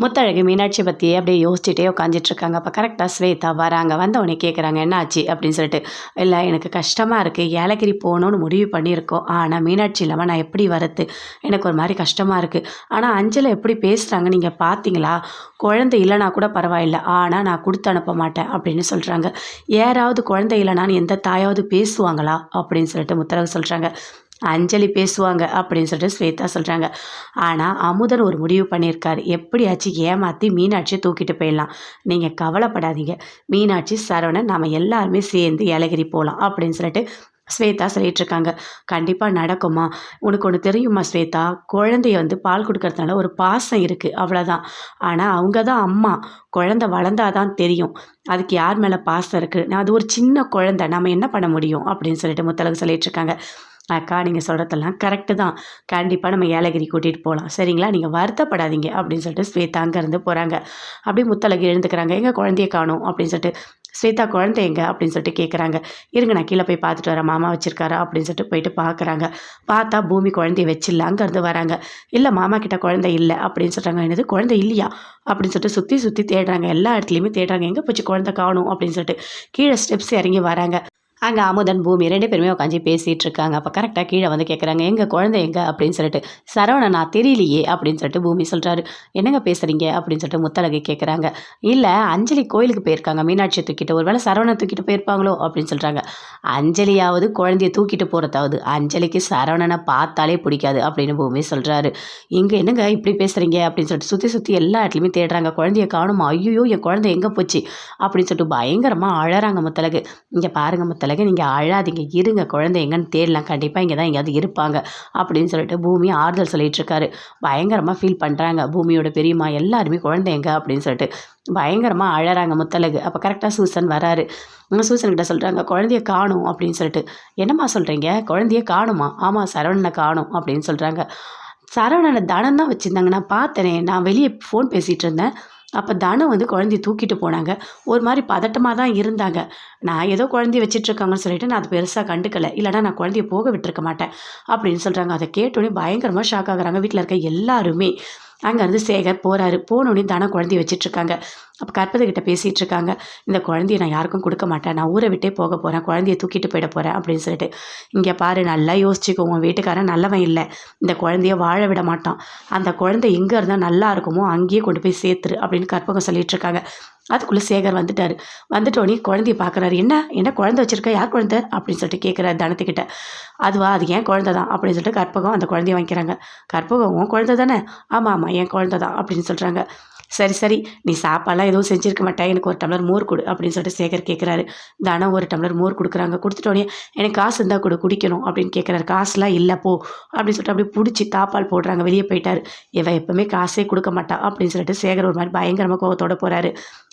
முத்தழகு மீனாட்சி பற்றியே அப்படியே யோசிச்சுட்டே உட்காந்துட்ருக்காங்க. அப்போ கரெக்டாக ஸ்வேதா வராங்க. வந்தவொடனே கேட்குறாங்க, என்ன ஆச்சு அப்படின்னு சொல்லிட்டு. இல்லை, எனக்கு கஷ்டமாக இருக்குது, ஏலகிரி போகணுன்னு முடிவு பண்ணியிருக்கோம். ஆனால் மீனாட்சி இல்லாமல் நான் எப்படி வரது, எனக்கு ஒரு மாதிரி கஷ்டமாக இருக்குது. ஆனால் அஞ்சலை எப்படி பேசுகிறாங்க நீங்கள் பார்த்தீங்களா? குழந்தை இல்லைனா கூட பரவாயில்ல, ஆனால் நான் கொடுத்து அனுப்ப மாட்டேன் அப்படின்னு சொல்கிறாங்க. யாராவது குழந்தை இல்லைனான்னு எந்த தாயாவது பேசுவாங்களா அப்படின்னு சொல்லிட்டு முத்தழகு சொல்கிறாங்க. அஞ்சலி பேசுவாங்க அப்படின்னு சொல்லிட்டு ஸ்வேதா சொல்கிறாங்க. ஆனால் அமுதன் ஒரு முடிவு பண்ணியிருக்காரு. எப்படியாச்சும் ஏமாற்றி மீனாட்சியை தூக்கிட்டு போயிடலாம், நீங்கள் கவலைப்படாதீங்க, மீனாட்சி சரவணன் நாம் எல்லாருமே சேர்ந்து ஏலகிரி போகலாம் அப்படின்னு சொல்லிட்டு ஸ்வேதா சொல்லிகிட்ருக்காங்க. கண்டிப்பாக நடக்குமா? உனக்கு ஒன்று தெரியுமா ஸ்வேதா, குழந்தைய பால் கொடுக்கறதுனால ஒரு பாசம் இருக்குது, அவ்வளோதான். ஆனால் அவங்க தான் அம்மா, குழந்தை வளர்ந்தாதான் தெரியும் அதுக்கு யார் மேலே பாசம் இருக்குது. அது ஒரு சின்ன குழந்தை, நம்ம என்ன பண்ண முடியும் அப்படின்னு சொல்லிட்டு முத்தழகு சொல்லிகிட்ருக்காங்க. அக்கா, நீங்கள் சொல்கிறதெல்லாம் கரெக்டு தான், கண்டிப்பாக நம்ம ஏலகிரி கூட்டிகிட்டு போகலாம், சரிங்களா, நீங்கள் வருத்தப்படாதீங்க அப்படின்னு சொல்லிட்டு ஸ்வேதா அங்கேருந்து போகிறாங்க. அப்படியே முத்தழகு எழுந்துக்கிறாங்க. எங்கள் குழந்தைய காணும் அப்படின்னு சொல்லிட்டு. ஸ்வேதா, குழந்தை எங்கே அப்படின்னு சொல்லிட்டு கேட்குறாங்க. இருங்க, நான் கீழே போய் பார்த்துட்டு வரேன், மாமா வச்சுருக்காரா அப்படின்னு சொல்லிட்டு போயிட்டு பார்க்குறாங்க. பார்த்தா பூமி குழந்தைய வச்சிடல, அங்கேருந்து வராங்க. இல்லை, மாமா கிட்ட குழந்தை இல்லை அப்படின்னு சொல்கிறாங்க. என்னது, குழந்தை இல்லையா அப்படின்னு சொல்லிட்டு சுற்றி சுற்றி தேடுறாங்க, எல்லா இடத்துலையுமே தேடுறாங்க, எங்கே போச்சு குழந்தை காணும் அப்படின்னு சொல்லிட்டு. கீழே ஸ்டெப்ஸ் இறங்கி வராங்க. அங்கே அமுதன் பூமி 2 பேருமே உட்காந்து பேசிகிட்டு இருக்காங்க. அப்போ கரெக்டாக கீழே கேட்குறாங்க, எங்கள் குழந்தை எங்கே அப்படின்னு சொல்லிட்டு. சரவணன், நான் தெரியலையே அப்படின்னு சொல்லிட்டு பூமி சொல்கிறாரு. என்னங்க பேசுகிறீங்க அப்படின்னு சொல்லிட்டு முத்தழகை கேட்குறாங்க. இல்லை, அஞ்சலி கோயிலுக்கு போயிருக்காங்க மீனாட்சியை தூக்கிட்டு, ஒருவேளை சரவணன் தூக்கிட்டு போயிருப்பாங்களோ அப்படின்னு சொல்கிறாங்க. அஞ்சலியாவது குழந்தைய தூக்கிட்டு போகிறதாவது, அஞ்சலிக்கு சரவணனை பார்த்தாலே பிடிக்காது அப்படின்னு பூமி சொல்கிறாரு. இங்கே என்னங்க இப்படி பேசுகிறீங்க அப்படின்னு சொல்லிட்டு சுற்றி சுற்றி எல்லா இடத்துலையுமே தேடுறாங்க. குழந்தைய காணுமா, ஐயோ என் குழந்தை எங்கே போச்சு அப்படின்னு சொல்லிட்டு பயங்கரமாக அழறாங்க முத்தழகு. இங்கே பாருங்கள் முத்தழகு, நீங்கள் அழாதீங்க, இருங்க, குழந்தை எங்கன்னு தேடலாம், கண்டிப்பாக இங்கே தான் எங்கேயாவது இருப்பாங்க அப்படின்னு சொல்லிட்டு பூமி ஆறுதல் சொல்லிட்டு இருக்காரு. பயங்கரமாக ஃபீல் பண்ணுறாங்க பூமியோட பெரியம்மா எல்லாருமே, குழந்தை எங்கே அப்படின்னு சொல்லிட்டு பயங்கரமாக அழறாங்க முத்தழகு. அப்போ கரெக்டாக சூசன் வராரு. சூசன்கிட்ட சொல்கிறாங்க, குழந்தைய காணும் அப்படின்னு சொல்லிட்டு. என்னம்மா சொல்கிறீங்க, குழந்தைய காணுமா? ஆமாம், சரவணனை காணும் அப்படின்னு சொல்கிறாங்க. சரவணனை தனம் தான் வச்சுருந்தாங்க, நான் பார்த்தேனே, நான் வெளியே ஃபோன் பேசிகிட்டு இருந்தேன், அப்போ தனம் குழந்தைய தூக்கிட்டு போனாங்க, ஒரு மாதிரி பதட்டமாக தான் இருந்தாங்க. நான் ஏதோ குழந்தைய வச்சிட்ருக்காங்கன்னு சொல்லிட்டு நான் அது பெருசாக கண்டுக்கலை, இல்லைனா நான் குழந்தைய போக விட்டுருக்க மாட்டேன் அப்படின்னு சொல்கிறாங்க. அதை கேட்டோன்னே பயங்கரமாக ஷாக் ஆகுறாங்க வீட்டில் இருக்க எல்லாருமே. அங்கேருந்து சேகர் போகிறாரு. போனோடனே தனம் குழந்தைய வச்சிட்ருக்காங்க. அப்போ கற்பகக்கிட்ட பேசிகிட்டு இருக்காங்க. இந்த குழந்தைய நான் யாருக்கும் கொடுக்க மாட்டேன், நான் ஊரை விட்டே போக போகிறேன், குழந்தைய தூக்கிட்டு போயிட போகிறேன் அப்படின்னு சொல்லிட்டு. இங்கே பாரு, நல்லா யோசிச்சுக்கோ, உன் வீட்டுக்காரன் நல்லவன் இல்லை, இந்த குழந்தைய வாழ விட மாட்டான், அந்த குழந்தை எங்கே இருந்தால் நல்லா இருக்குமோ அங்கேயே கொண்டு போய் சேர்த்துரு அப்படின்னு கற்பகம் சொல்லிட்டு இருக்காங்க. அதுக்குள்ளே சேகர் வந்துட்டார். வந்துட்டோடனே குழந்தைய பார்க்குறாரு. என்ன குழந்தை வச்சுருக்க, யார் குழந்தை அப்படின்னு சொல்லிட்டு கேட்குறாரு தனத்துக்கிட்ட. அதுவா, அது ஏன் குழந்தை தான் அப்படின்னு சொல்லிட்டு கற்பகம் அந்த குழந்தைய வாங்கிக்கிறாங்க. கற்பகம், உன் குழந்தை தானே? ஆமாம் ஆமாம், என் குழந்தை தான் அப்படின்னு சொல்கிறாங்க. சரி சரி, நீ சாப்பாடெலாம் எதுவும் செஞ்சுருக்க மாட்டேன், எனக்கு ஒரு டம்ளர் மோர் கொடு அப்படின்னு சொல்லிட்டு சேகர் கேட்குறாரு. தனம் ஒரு டம்ளர் மோர் கொடுக்குறாங்க. கொடுத்துட்டோடனே, எனக்கு காசு இருந்தால் குடிக்கணும் அப்படின்னு கேட்குறாரு. காசுலாம் இல்லை போ அப்படின்னு சொல்லிட்டு அப்படியே பிடிச்சி தாப்பால் போடுறாங்க. வெளியே போயிட்டார். இவன் எப்போவுமே காசே கொடுக்க மாட்டா அப்படின்னு சொல்லிட்டு சேகர் ஒரு மாதிரி பயங்கரமாக கோவத்தோடு போகிறாரு.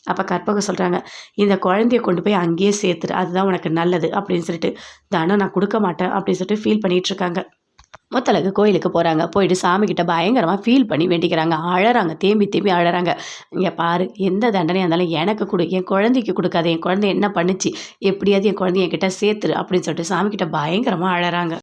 அப்போ கற்பகம் சொல்கிறாங்க, இந்த குழந்தைய கொண்டு போய் அங்கேயே சேர்த்துரு, அதுதான் உனக்கு நல்லது அப்படின்னு சொல்லிட்டு. தனம், நான் கொடுக்க மாட்டேன் அப்படின்னு சொல்லிட்டு ஃபீல் பண்ணிகிட்ருக்காங்க. முத்தழகு கோயிலுக்கு போகிறாங்க. போயிட்டு சாமிக்கிட்ட பயங்கரமாக ஃபீல் பண்ணி வேண்டிக்கிறாங்க. அழறாங்க, தேம்பி தேம்பி அழறாங்க. இங்கே பாரு, எந்த தண்டனையாக இருந்தாலும் எனக்கு கொடு, என் குழந்தைக்கு கொடுக்காது, என் குழந்தை என்ன பண்ணுச்சு, எப்படியாவது என் குழந்தைய என்கிட்ட சேர்த்துரு அப்படின்னு சொல்லிட்டு சாமிக்கிட்ட பயங்கரமாக அழறாங்க.